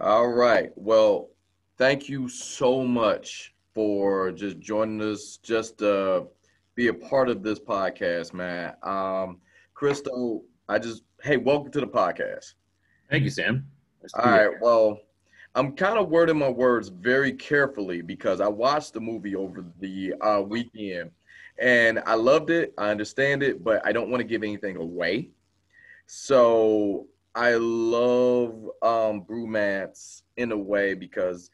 All right. Well, thank you so much for just joining us, just be a part of this podcast, man. Christo, hey, welcome to the podcast. Thank you, Sam. Nice to All be here. right. Well, I'm kind of wording my words very carefully because I watched the movie over the weekend and I loved it. I understand it, but I don't want to give anything away. So I love Brewmance in a way because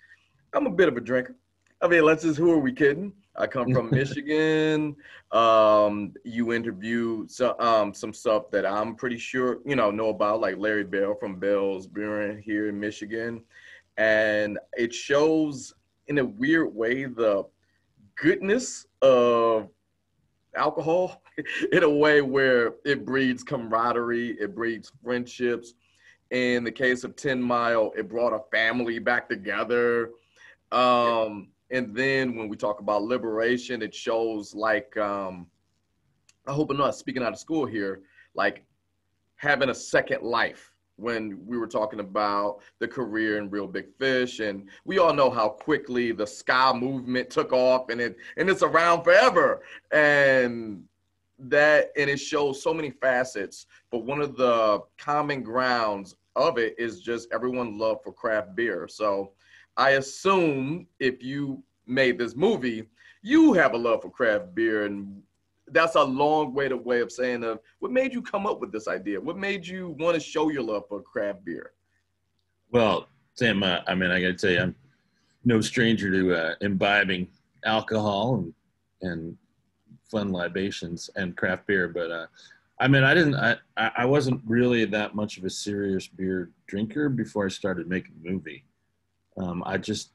I'm a bit of a drinker. I mean, who are we kidding? I come from Michigan. You interview some stuff that I'm pretty sure, know about, like Larry Bell from Bell's Brewing here in Michigan. And it shows in a weird way the goodness of alcohol in a way where it breeds camaraderie, it breeds friendships. In the case of 10 Mile, it brought a family back together. And then when we talk about liberation, it shows like, I hope I'm not speaking out of school here, like having a second life when we were talking about the career in Real Big Fish. And we all know how quickly the ska movement took off and it's around forever. And it shows so many facets, but one of the common grounds of it is just everyone's love for craft beer. So I assume if you made this movie, you have a love for craft beer, and that's a way of saying what made you come up with this idea? What made you want to show your love for craft beer? Well, Sam, I mean, I got to tell you, I'm no stranger to imbibing alcohol and fun libations and craft beer. But I mean, I wasn't really that much of a serious beer drinker before I started making the movie. Um, I just,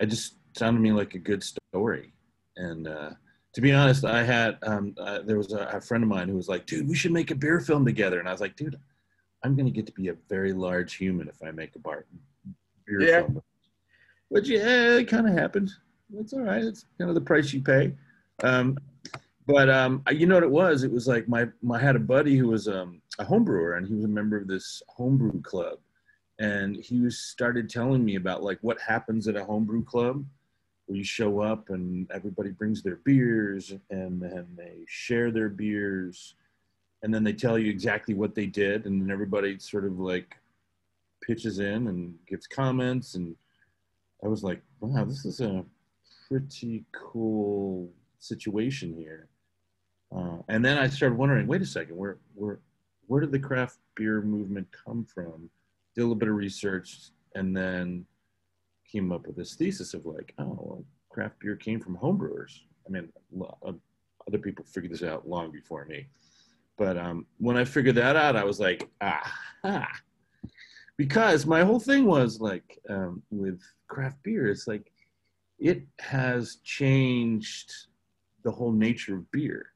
I just sounded to me like a good story. And to be honest, there was a friend of mine who was like, dude, we should make a beer film together. And I was like, dude, I'm going to get to be a very large human if I make a beer Yeah. film. But yeah, it kind of happened. It's all right. It's kind of the price you pay. Um, but you know what it was? It was like I had a buddy who was a home brewer, and he was a member of this homebrew club. And started telling me about like what happens at a homebrew club where you show up and everybody brings their beers and then they share their beers and then they tell you exactly what they did, and then everybody sort of like pitches in and gives comments. And I was like, wow, this is a pretty cool situation here. And then I started wondering, wait a second, where did the craft beer movement come from? Did a little bit of research, and then came up with this thesis of like, oh, well, craft beer came from homebrewers. I mean, other people figured this out long before me. But when I figured that out, I was like, because my whole thing was like with craft beer, it's like it has changed the whole nature of beer,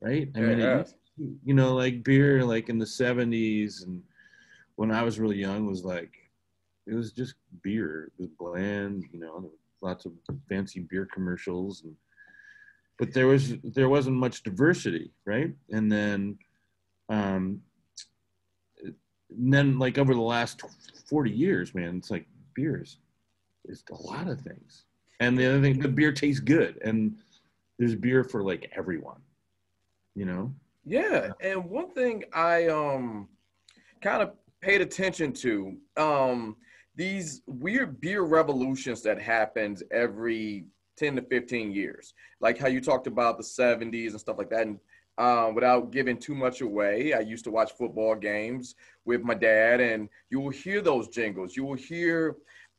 right? I Yeah, it mean, has. like beer, like in the '70s and when I was really young, was like it was just beer. It was bland, there was lots of fancy beer commercials, but there wasn't much diversity, right? Um, and then like over the last 40 years, man, it's like beers is a lot of things. And the other thing, the beer tastes good, and there's beer for like everyone, you know. Yeah, and one thing I kind of paid attention to, these weird beer revolutions that happens every 10 to 15 years, like how you talked about the 70s and stuff like that. And without giving too much away, I used to watch football games with my dad, and you will hear those jingles. You will hear,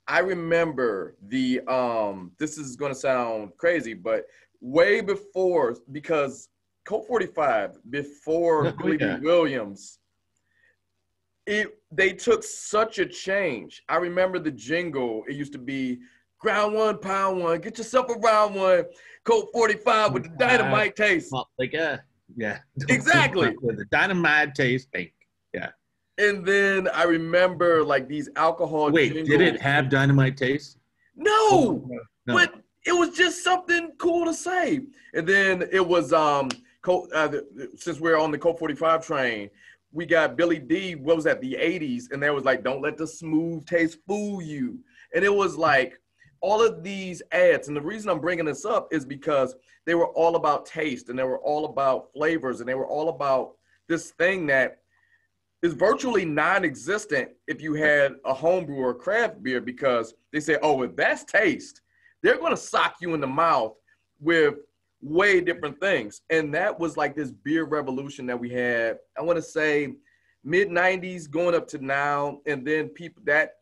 I remember this is going to sound crazy, but way before, because Colt 45, before Oh Billy D. yeah, Williams, they took such a change. I remember the jingle. It used to be ground one, pound one, get yourself a round one, Colt 45 with the dynamite taste. well, like yeah, Exactly. with the dynamite taste, pink. Yeah. And then I remember like these alcohol Wait, did it jingles. have dynamite taste? Oh, No, no. but it was just something cool to say. And then it was since we're on the Colt 45 train, we got Billy D, what was that, the 80s, and there was like, don't let the smooth taste fool you. And it was like all of these ads. And the reason I'm bringing this up is because they were all about taste, and they were all about flavors, and they were all about this thing that is virtually non-existent if you had a homebrew or craft beer, because they say, oh, if that's taste, they're going to sock you in the mouth with way different things. And that was like this beer revolution that we had, I want to say mid 90s going up to now. And then people that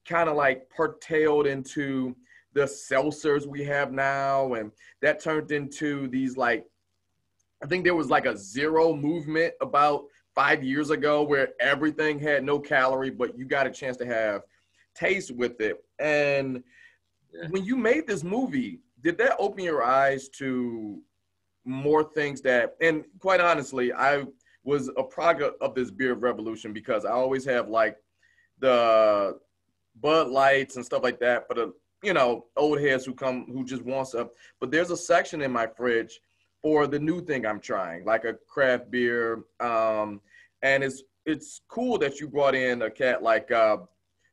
kind of like partailed into the seltzers we have now. And that turned into these, like, I think there was like a zero movement about 5 years ago where everything had no calorie, but you got a chance to have taste with it. And when you made this movie, did that open your eyes to more things that, and quite honestly, I was a product of this beer revolution, because I always have like the Bud Lights and stuff like that, but you know, old heads who just want stuff. But there's a section in my fridge for the new thing I'm trying, like a craft beer. And it's cool that you brought in a cat like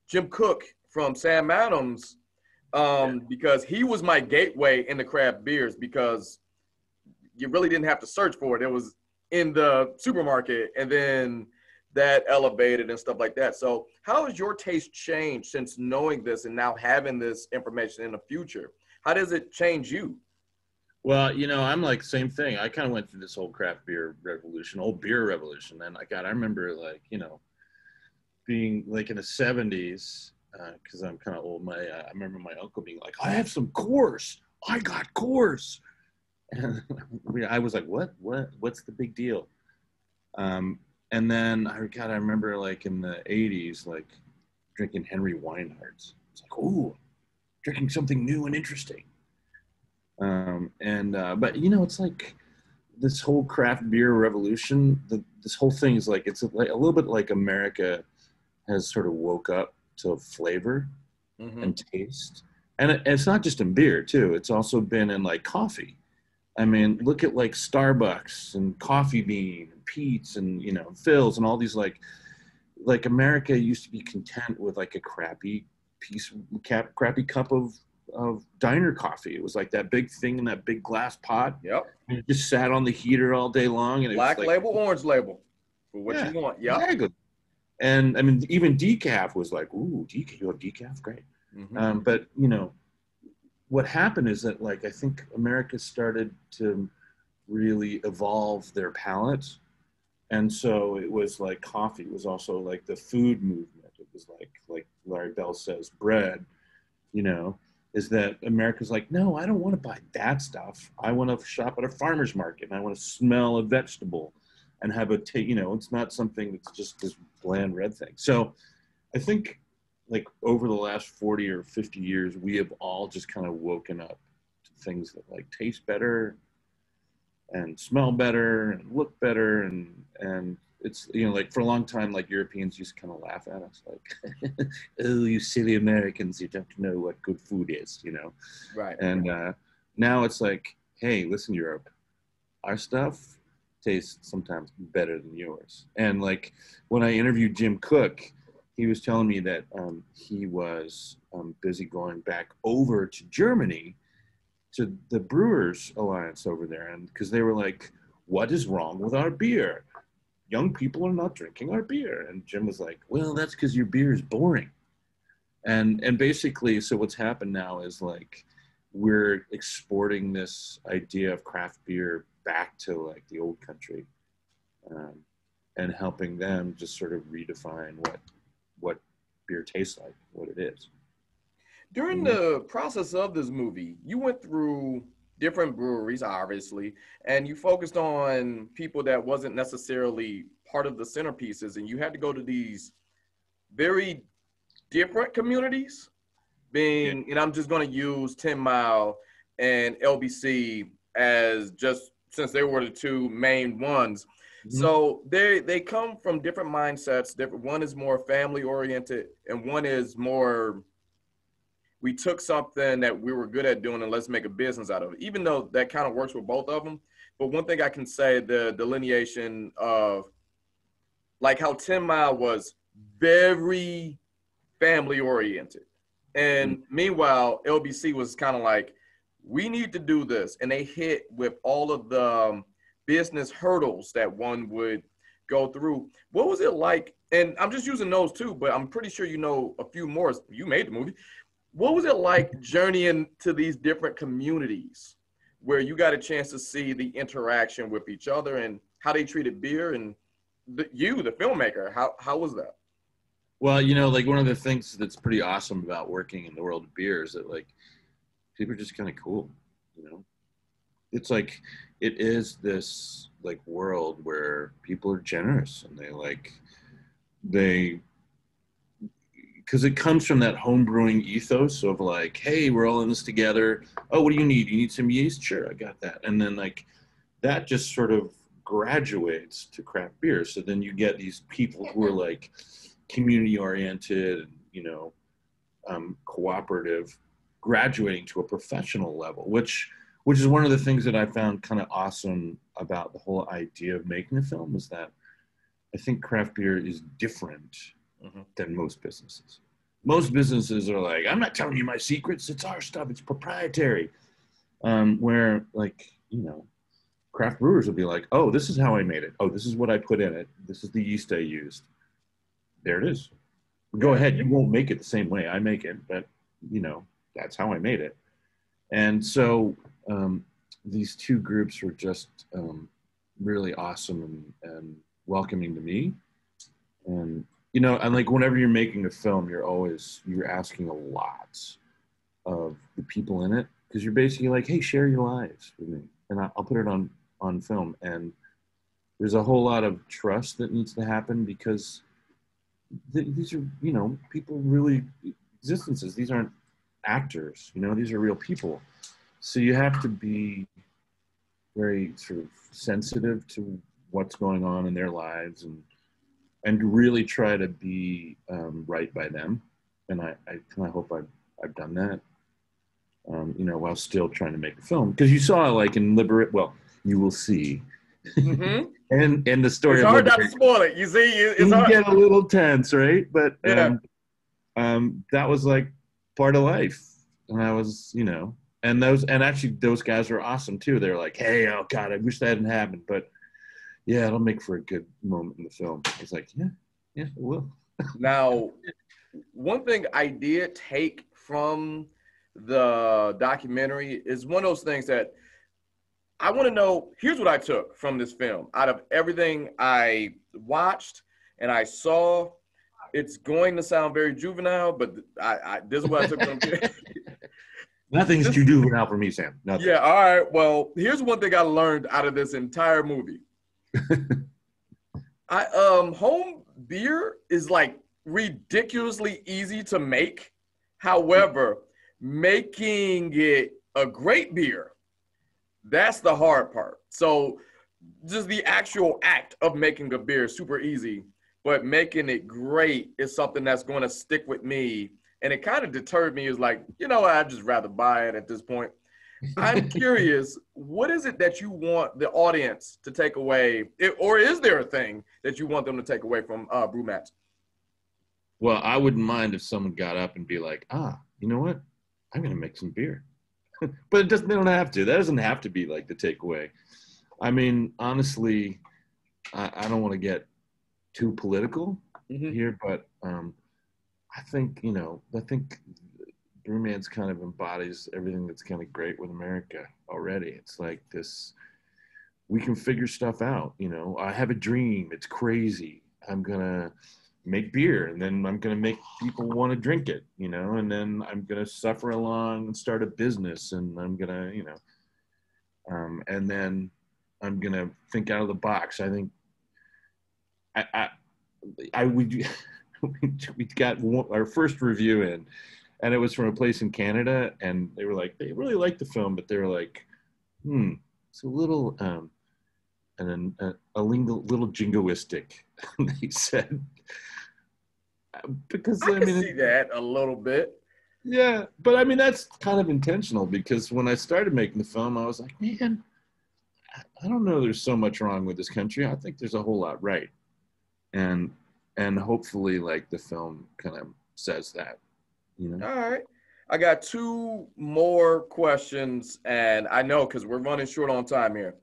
Jim Cook from Sam Adams, because he was my gateway into craft beers, because you really didn't have to search for it. It was in the supermarket, and then that elevated and stuff like that. So how has your taste changed since knowing this and now having this information in the future? How does it change you? Well, you know, I'm like same thing. I kind of went through this whole craft beer revolution, old beer revolution. And I remember like, you know, being like in the 70s, because I'm kind of old. I remember my uncle being like, I have some Coors. I got Coors. And I was like, what's the big deal? And then I remember like in the 80s, like drinking Henry Weinhard's. It's like, ooh, drinking something new and interesting. But you know, it's like this whole craft beer revolution, this whole thing is like, it's like a little bit like America has sort of woke up to flavor and taste. And it's not just in beer too. It's also been in like coffee. I mean, look at like Starbucks and Coffee Bean and Pete's and, you know, Phil's and all these like America used to be content with like a crappy cup of diner coffee. It was like that big thing in that big glass pot. Yep. And it just sat on the heater all day long. And Black it was like, label, orange label for what you want. Yep. Exactly. And I mean, even decaf was like, ooh, decaf, you have decaf? Great. But, you know, what happened is that, like, I think America started to really evolve their palate. And so it was like coffee was also like the food movement. It was like Larry Bell says, bread, you know, is that America's like, no, I don't want to buy that stuff. I want to shop at a farmer's market and I want to smell a vegetable and have you know, it's not something that's just this bland red thing. So I think like over the last 40 or 50 years, we have all just kind of woken up to things that like taste better and smell better and look better. And it's, you know, like for a long time, like Europeans used to kind of laugh at us like, oh, you silly Americans, you don't know what good food is, you know? Right. And now it's like, hey, listen, Europe, our stuff tastes sometimes better than yours. And like when I interviewed Jim Cook, he was telling me that he was busy going back over to Germany to the Brewers Alliance over there. And because they were like, what is wrong with our beer? Young people are not drinking our beer. And Jim was like, well, that's because your beer is boring. And basically, so what's happened now is like, we're exporting this idea of craft beer back to like the old country and helping them just sort of redefine what beer tastes like, what it is. During the process of this movie, you went through different breweries, obviously, and you focused on people that wasn't necessarily part of the centerpieces, and you had to go to these very different communities, and I'm just going to use 10 Mile and LBC as just since they were the two main ones. So they come from different mindsets. One is more family oriented, and one is more, we took something that we were good at doing and let's make a business out of it, even though that kind of works with both of them. But one thing I can say, the delineation of like how 10 Mile was very family oriented. And meanwhile, LBC was kind of like, we need to do this. And they hit with all of the business hurdles that one would go through. What was it like? And I'm just using those two, but I'm pretty sure you know a few more. You made the movie. What was it like journeying to these different communities where you got a chance to see the interaction with each other and how they treated beer and the filmmaker, how was that? Well, you know, like one of the things that's pretty awesome about working in the world of beer is that like people are just kind of cool, you know. It's like it is this like world where people are generous and they because it comes from that home brewing ethos of like, hey, we're all in this together. Oh, what do you need? You need some yeast? Sure, I got that. And then like that just sort of graduates to craft beer. So then you get these people who are like community oriented, you know, cooperative, graduating to a professional level, which is one of the things that I found kind of awesome about the whole idea of making a film is that I think craft beer is different than most businesses. Most businesses are like, I'm not telling you my secrets. It's our stuff. It's proprietary. Where like, you know, craft brewers will be like, oh, this is how I made it. Oh, this is what I put in it. This is the yeast I used. There it is. Go ahead. You won't make it the same way I make it, but you know, that's how I made it. And so these two groups were just really awesome and welcoming to me. And, you know, and like whenever you're making a film, you're asking a lot of the people in it because you're basically like, hey, share your lives with me. And I'll put it on film. And there's a whole lot of trust that needs to happen because these are, you know, people really existences. These aren't actors, you know, these are real people. So you have to be very sort of sensitive to what's going on in their lives and really try to be right by them. And I kind of hope I've done that, you know, while still trying to make a film. Because you saw like in you will see. and the story it's of hard not to spoil it. You see, it's hard. Get a little tense, right? But yeah. That was like part of life. And I was, you know, and actually those guys were awesome too. They were like, hey, oh God, I wish that hadn't happened. But yeah, it'll make for a good moment in the film. I was like, yeah, it will. Now, one thing I did take from the documentary is one of those things that I want to know. Here's what I took from this film. Out of everything I watched and I saw, it's going to sound very juvenile, but this is what I took from it. Nothing's too juvenile for me, Sam. Nothing. Yeah, all right. Well, here's one thing I learned out of this entire movie. Home beer is like ridiculously easy to make. However, making it a great beer, that's the hard part. So just the actual act of making a beer is super easy, but making it great is something that's going to stick with me. And it kind of deterred me. Is like, you know, I'd just rather buy it at this point. I'm curious, what is it that you want the audience to take away? Or is there a thing that you want them to take away from Brewmance? Well, I wouldn't mind if someone got up and be like, you know what? I'm going to make some beer. But they don't have to. That doesn't have to be like the takeaway. I mean, honestly, I don't want to get too political here, but I think Brewmance kind of embodies everything that's kind of great with America already. It's like this, we can figure stuff out. You know, I have a dream. It's crazy. I'm going to make beer and then I'm going to make people want to drink it, you know, and then I'm going to suffer along and start a business and I'm going to, you know, and then I'm going to think out of the box. I think we got our first review in, and it was from a place in Canada, and they were like, they really liked the film, but they were like, it's a little, and then a little jingoistic, they said. Because I can see that a little bit. Yeah, but I mean, that's kind of intentional because when I started making the film, I was like, man, I don't know there's so much wrong with this country. I think there's a whole lot right. and hopefully like the film kind of says that, you know. All right. I got two more questions, and I know because we're running short on time here.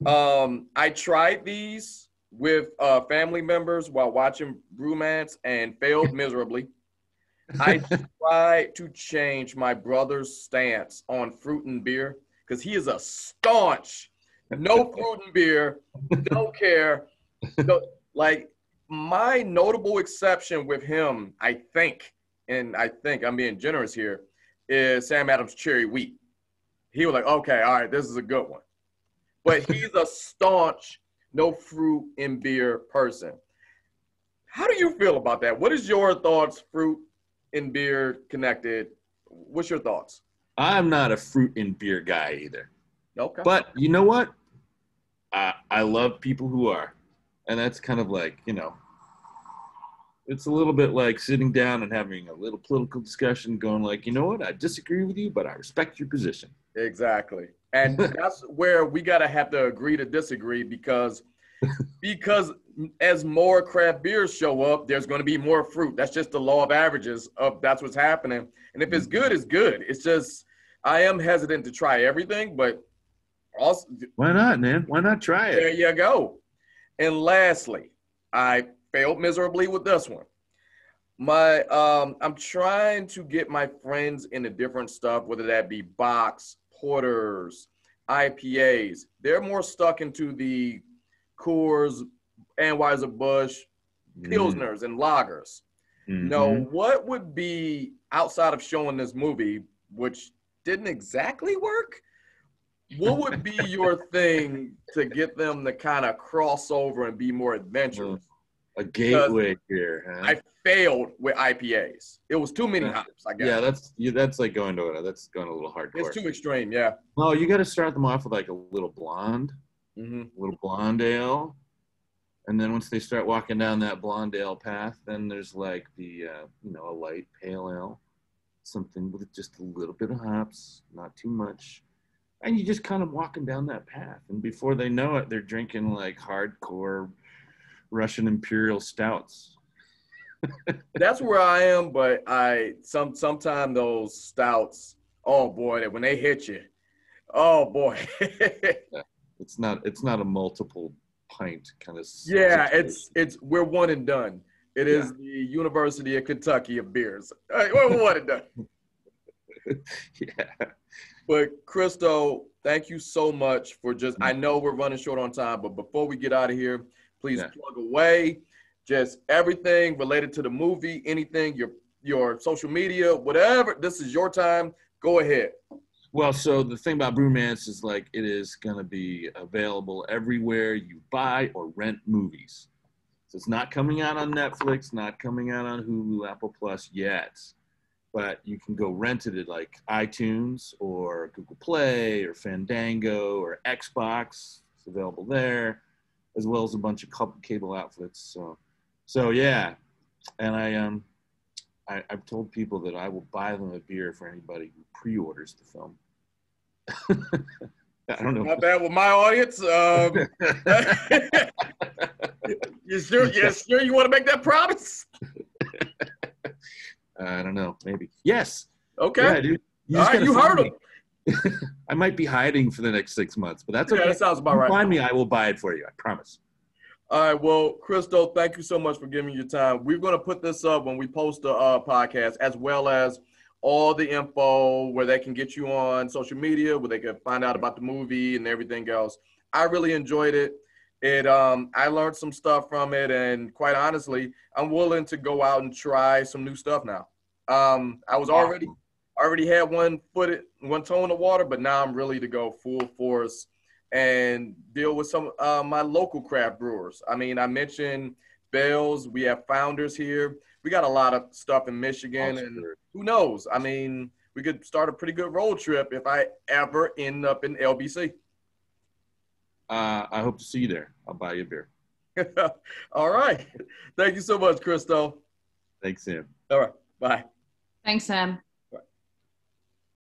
I tried these with family members while watching Brewmance and failed miserably. I tried to change my brother's stance on fruit and beer because he is a staunch no fruit and beer, don't care. So, like my notable exception with him, I think, and I think I'm being generous here, is Sam Adams Cherry Wheat. He was like, okay, all right, this is a good one. But he's a staunch no fruit and beer person. How do you feel about that? What is your thoughts, fruit and beer connected? What's your thoughts? I'm not a fruit and beer guy either. Okay. But you know what? I love people who are. And that's kind of like, you know, it's a little bit like sitting down and having a little political discussion going like, you know what? I disagree with you, but I respect your position. Exactly. And that's where we got to have to agree to disagree because as more craft beers show up, there's going to be more fruit. That's just the law of averages of that's what's happening. And if it's good, it's good. It's just I am hesitant to try everything, but also Why not, man? Why not try it? there you go. And lastly, I failed miserably with this one. I'm trying to get my friends into different stuff, whether that be box, porters, IPAs. They're more stuck into the Coors, Anheuser-Busch, Pilsners, and lagers. Now, what would be outside of showing this movie, which didn't exactly work? What would be your thing to get them to kind of cross over and be more adventurous? A gateway here. Huh? I failed with IPAs. It was too many hops, I guess. Yeah, that's like going to a little hardcore. It's too extreme, yeah. No, you got to start them off with like a little blonde, little blonde ale, and then once they start walking down that blonde ale path, then there's like the a light pale ale, something with just a little bit of hops, not too much. And you just kind of walking down that path. And before they know it, they're drinking like hardcore Russian Imperial stouts. That's where I am, but sometimes those stouts, oh boy, when they hit you, oh boy. It's not a multiple pint kind of yeah, it's we're one and done. It is the University of Kentucky of beers. We're one and done. Yeah. But Christo, thank you so much for I know we're running short on time, but before we get out of here, please plug away just everything related to the movie, anything, your social media, whatever. This is your time. Go ahead. Well, so the thing about Brewmance is like it is going to be available everywhere you buy or rent movies. So it's not coming out on Netflix, not coming out on Hulu, Apple Plus yet. But you can go rent it at like iTunes or Google Play or Fandango or Xbox. It's available there, as well as a bunch of cable outlets. So yeah, and I've told people that I will buy them a beer for anybody who pre-orders the film. I don't know. Not bad with my audience. You sure you want to make that promise? I don't know. Maybe. Yes. Okay. Yeah, dude. All right, you heard him. I might be hiding for the next 6 months, but that's okay. That sounds about right. Find me, I will buy it for you. I promise. All right. Well, Christo, thank you so much for giving me your time. We're going to put this up when we post the podcast, as well as all the info where they can get you on social media, where they can find out about the movie and everything else. I really enjoyed it. I learned some stuff from it, and quite honestly, I'm willing to go out and try some new stuff now. I was already had one toe in the water, but now I'm ready to go full force and deal with some my local craft brewers. I mean, I mentioned Bell's. We have Founders here. We got a lot of stuff in Michigan, and who knows? I mean, we could start a pretty good road trip if I ever end up in LBC. I hope to see you there. I'll buy you a beer. All right. Thank you so much, Christo. Thanks, Sam. All right. Bye. Thanks, Sam.